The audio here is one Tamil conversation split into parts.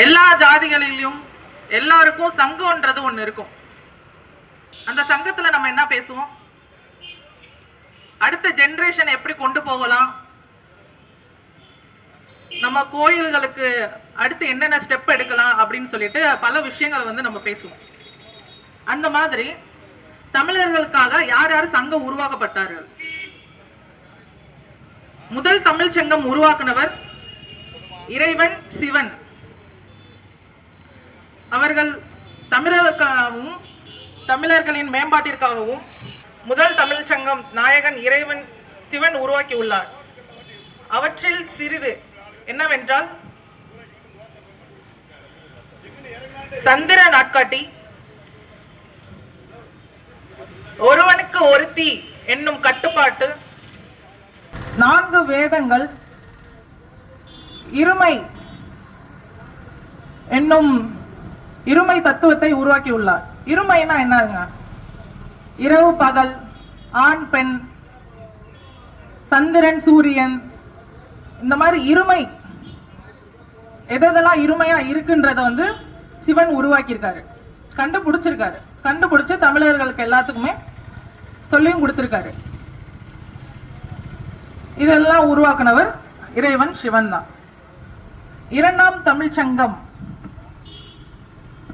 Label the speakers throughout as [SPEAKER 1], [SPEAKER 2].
[SPEAKER 1] எல்லா ஜாதிகளிலும் எல்லாருக்கும் சங்கம்ன்றது ஒன்று இருக்கும். அந்த சங்கத்துல நம்ம என்ன பேசுவோம், அடுத்த ஜெனரேஷன் எப்படி கொண்டு போகலாம், நம்ம கோயில்களுக்கு அடுத்து என்னென்ன ஸ்டெப் எடுக்கலாம் அப்படின்னு சொல்லிட்டு பல விஷயங்களை நம்ம பேசுவோம். அந்த மாதிரி தமிழர்களுக்காக யார் யார் சங்கம் உருவாக்கப்பட்டார்கள்? முதல் தமிழ் சங்கம் உருவாக்குனவர் இறைவன் சிவன். அவர்கள் தமிழர்களுக்காகவும் தமிழர்களின் மேம்பாட்டிற்காகவும் முதல் தமிழ் சங்கம் நாயகன் இறைவன் சிவன் உருவாக்கி உள்ளார். அவற்றில் சிறிது என்னவென்றால் சந்திர நாட்காட்டி, ஒருவனுக்கு ஒருத்தி என்னும் கட்டுப்பாட்டு, 4 வேதங்கள், இருமை என்னும் இருமை தத்துவத்தை உருவாக்கியுள்ளார். இருமைனா என்னங்க? இரவு பகல், ஆண் பெண், சந்திரன் சூரியன், இந்த மாதிரி இருமை எதெல்லாம் இருமையா இருக்குன்றத சிவன் உருவாக்கியிருக்காரு, கண்டுபிடிச்சிருக்காரு. கண்டுபிடிச்சு தமிழர்களுக்கு எல்லாத்துக்குமே சொல்லியும் கொடுத்திருக்காரு. இதெல்லாம் உருவாக்குனவர் இறைவன் சிவன் தான். இரண்டாம் தமிழ் சங்கம்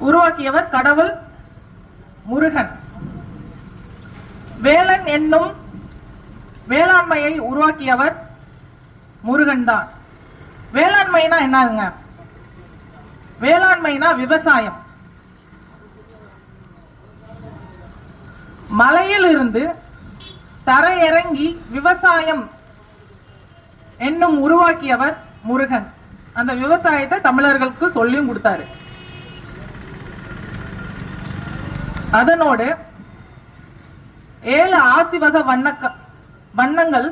[SPEAKER 1] உருவாக்கியவர் கடவுள் முருகன். வேலன் என்னும் வேளாண்மையை உருவாக்கியவர் முருகன் தான். வேளாண்மைனா என்னங்க? வேளாண்மைனா விவசாயம். மலையில் இருந்து தரையிறங்கி விவசாயம் என்னும் உருவாக்கியவர் முருகன். அந்த விவசாயத்தை தமிழர்களுக்கு சொல்லியும் கொடுத்தாரு. அதனோடு 7 ஆசிவக வண்ணங்கள்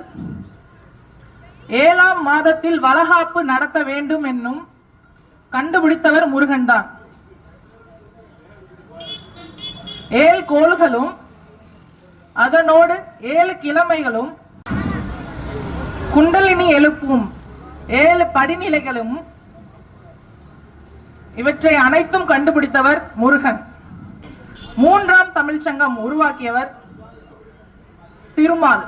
[SPEAKER 1] 7ஆம் மாதத்தில் வளகாப்பு நடத்த வேண்டும் என்னும் கண்டுபிடித்தவர் முருகன் தான். 7 கோள்களும் அதனோடு 7 கிழமைகளும் குண்டலினி எழுப்பும் 7 படிநிலைகளும் இவற்றை அனைத்தும் கண்டுபிடித்தவர் முருகன். 3ஆம் தமிழ் சங்கம் உருவாக்கியவர் திருமால்.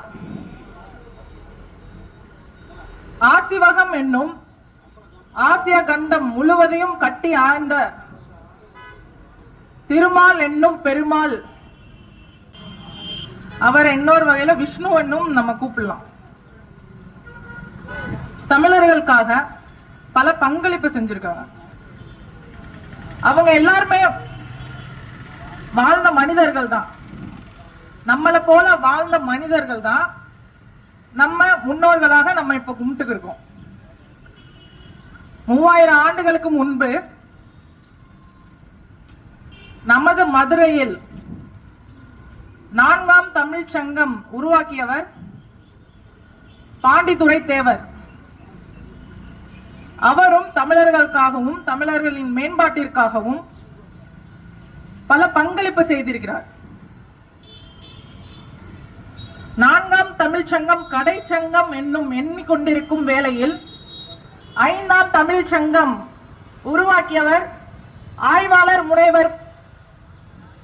[SPEAKER 1] ஆசிவகம் என்னும் ஆசிய கண்டம் முழுவதையும் கட்டி ஆழ்ந்த திருமால் என்னும் பெருமாள். அவர் இன்னொரு வகையில விஷ்ணு என்னும் நம்ம கூப்பிடலாம். தமிழர்களுக்காக பல பங்களிப்பு செஞ்சிருக்காங்க. அவங்க எல்லாருமே வாழ்ந்த மனிதர்கள் தான். நம்மளை போல வாழ்ந்த மனிதர்கள் தான் நம்ம முன்னோர்களாக நம்ம இப்ப கும்பிட்டு இருக்கோம். 3000 ஆண்டுகளுக்கு முன்பு நமது மதுரையில் 4ஆம் தமிழ் சங்கம் உருவாக்கியவர் பாண்டித்துரை தேவர். அவரும் தமிழர்களுக்காகவும் தமிழர்களின் மேம்பாட்டிற்காகவும் பல பங்களிப்பு செய்திருக்கிறார். 4ஆம் தமிழ் சங்கம் கடை சங்கம் என்னும் எண்ணிக்கொண்டிருக்கும் வேளையில் 5ஆம் தமிழ் சங்கம் உருவாக்கியவர் ஆய்வாளர் முனைவர்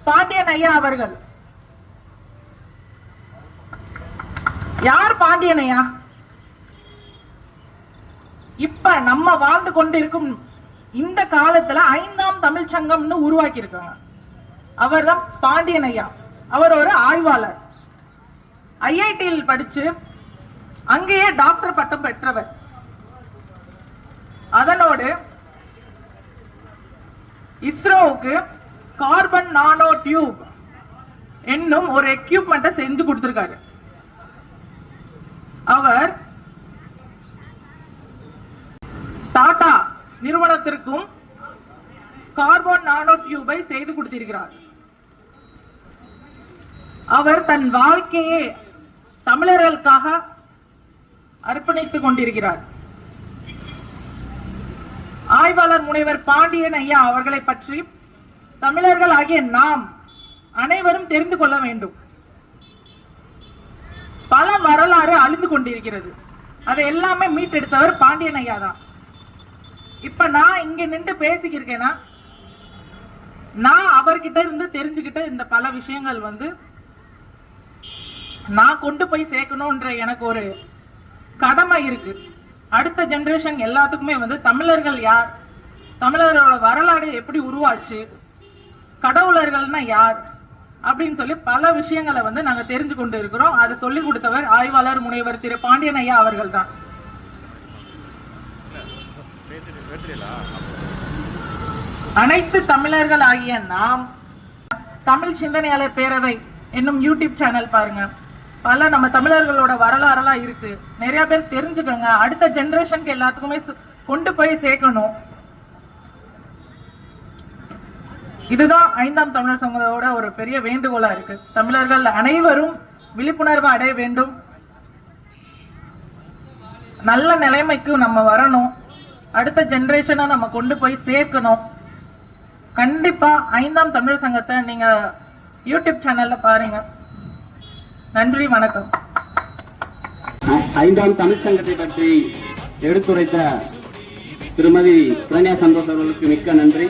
[SPEAKER 1] பாண்டியன் ஐயா அவர்கள். யார் பாண்டியன் ஐயா? இப்ப நம்ம வாழ்ந்து கொண்டிருக்கும் இந்த காலத்துல 5ஆம் தமிழ் சங்கம்னு உருவாக்கி இருக்காங்க. அவர் தான் பாண்டியன் ஐயா. அவர் ஒரு ஆய்வாளர். ஐஐடியில் படிச்சு அங்கேயே டாக்டர் பட்டம் பெற்றவர். அதனோடு இஸ்ரோவுக்கு கார்பன் நானோ டியூப் என்னும் ஒரு எக்யூப்மெண்ட்டை செஞ்சு கொடுத்திருக்காரு. அவர் டாடா நிறுவனத்திற்கும் கார்பன் நானோ டியூபை செய்து கொடுத்திருக்கிறார். அவர் தன் வாழ்க்கையை தமிழர்களுக்காக அர்ப்பணித்துக் கொண்டிருக்கிறார். ஆய்வாளர் முனைவர் பாண்டியன் ஐயா அவர்களை பற்றி தமிழர்கள் ஆகிய நாம் அனைவரும் தெரிந்து கொள்ள வேண்டும். பல வரலாறு அழிந்து கொண்டிருக்கிறது. அதை எல்லாமே மீட்டெடுத்தவர் பாண்டியன் ஐயா தான். இப்ப நான் இங்க நின்று பேசிக்கிருக்கேன்னா நான் அவர்கிட்ட இருந்து தெரிஞ்சுக்கிட்ட இந்த பல விஷயங்கள் வந்து நான் கொண்டு போய் சேர்க்கணும்ன்ற எனக்கு ஒரு கடமை இருக்கு. அடுத்த ஜெனரேஷன் எல்லாத்துக்குமே வந்து தமிழர்கள் யார், தமிழர்களோட வரலாறு எப்படி உருவாச்சு, கடவுளர்கள்னா யார் அப்படின்னு சொல்லி பல விஷயங்களை வந்து நாங்க தெரிஞ்சு கொண்டு இருக்கிறோம். அதை சொல்லி கொடுத்தவர் ஆய்வாளர் முனைவர் திரு பாண்டியன் ஐயா அவர்கள் தான். அனைத்து தமிழர்கள் ஆகிய நாம் தமிழ் சிந்தனையாளர் பேரவை என்னும் யூடியூப் சேனல் பாருங்க. பல நம்ம தமிழர்களோட வரலாறுலாம் இருக்கு, நிறைய பேர் தெரிஞ்சுக்கோங்க. அடுத்த ஜெனரேஷனுக்கு எல்லாத்துக்குமே கொண்டு போய் சேர்க்கணும். இதுதான் 5ஆம் தமிழர் சங்கத்தோட ஒரு பெரிய வேண்டுகோளா இருக்கு. தமிழர்கள் அனைவரும் விழிப்புணர்வு அடைய வேண்டும், நல்ல நிலைமைக்கு நம்ம வரணும், அடுத்த ஜெனரேஷனை நம்ம கொண்டு போய் சேர்க்கணும். கண்டிப்பா 5ஆம் தமிழர் சங்கத்தை நீங்க யூடியூப் சேனல்ல பாருங்க. நன்றி, வணக்கம்.
[SPEAKER 2] 5ஆம் தமிழ் சங்கத்தை பற்றி எடுத்துரைத்த திருமதி பிரண்யா சந்தோஷ் அவர்களுக்கு மிக்க நன்றி.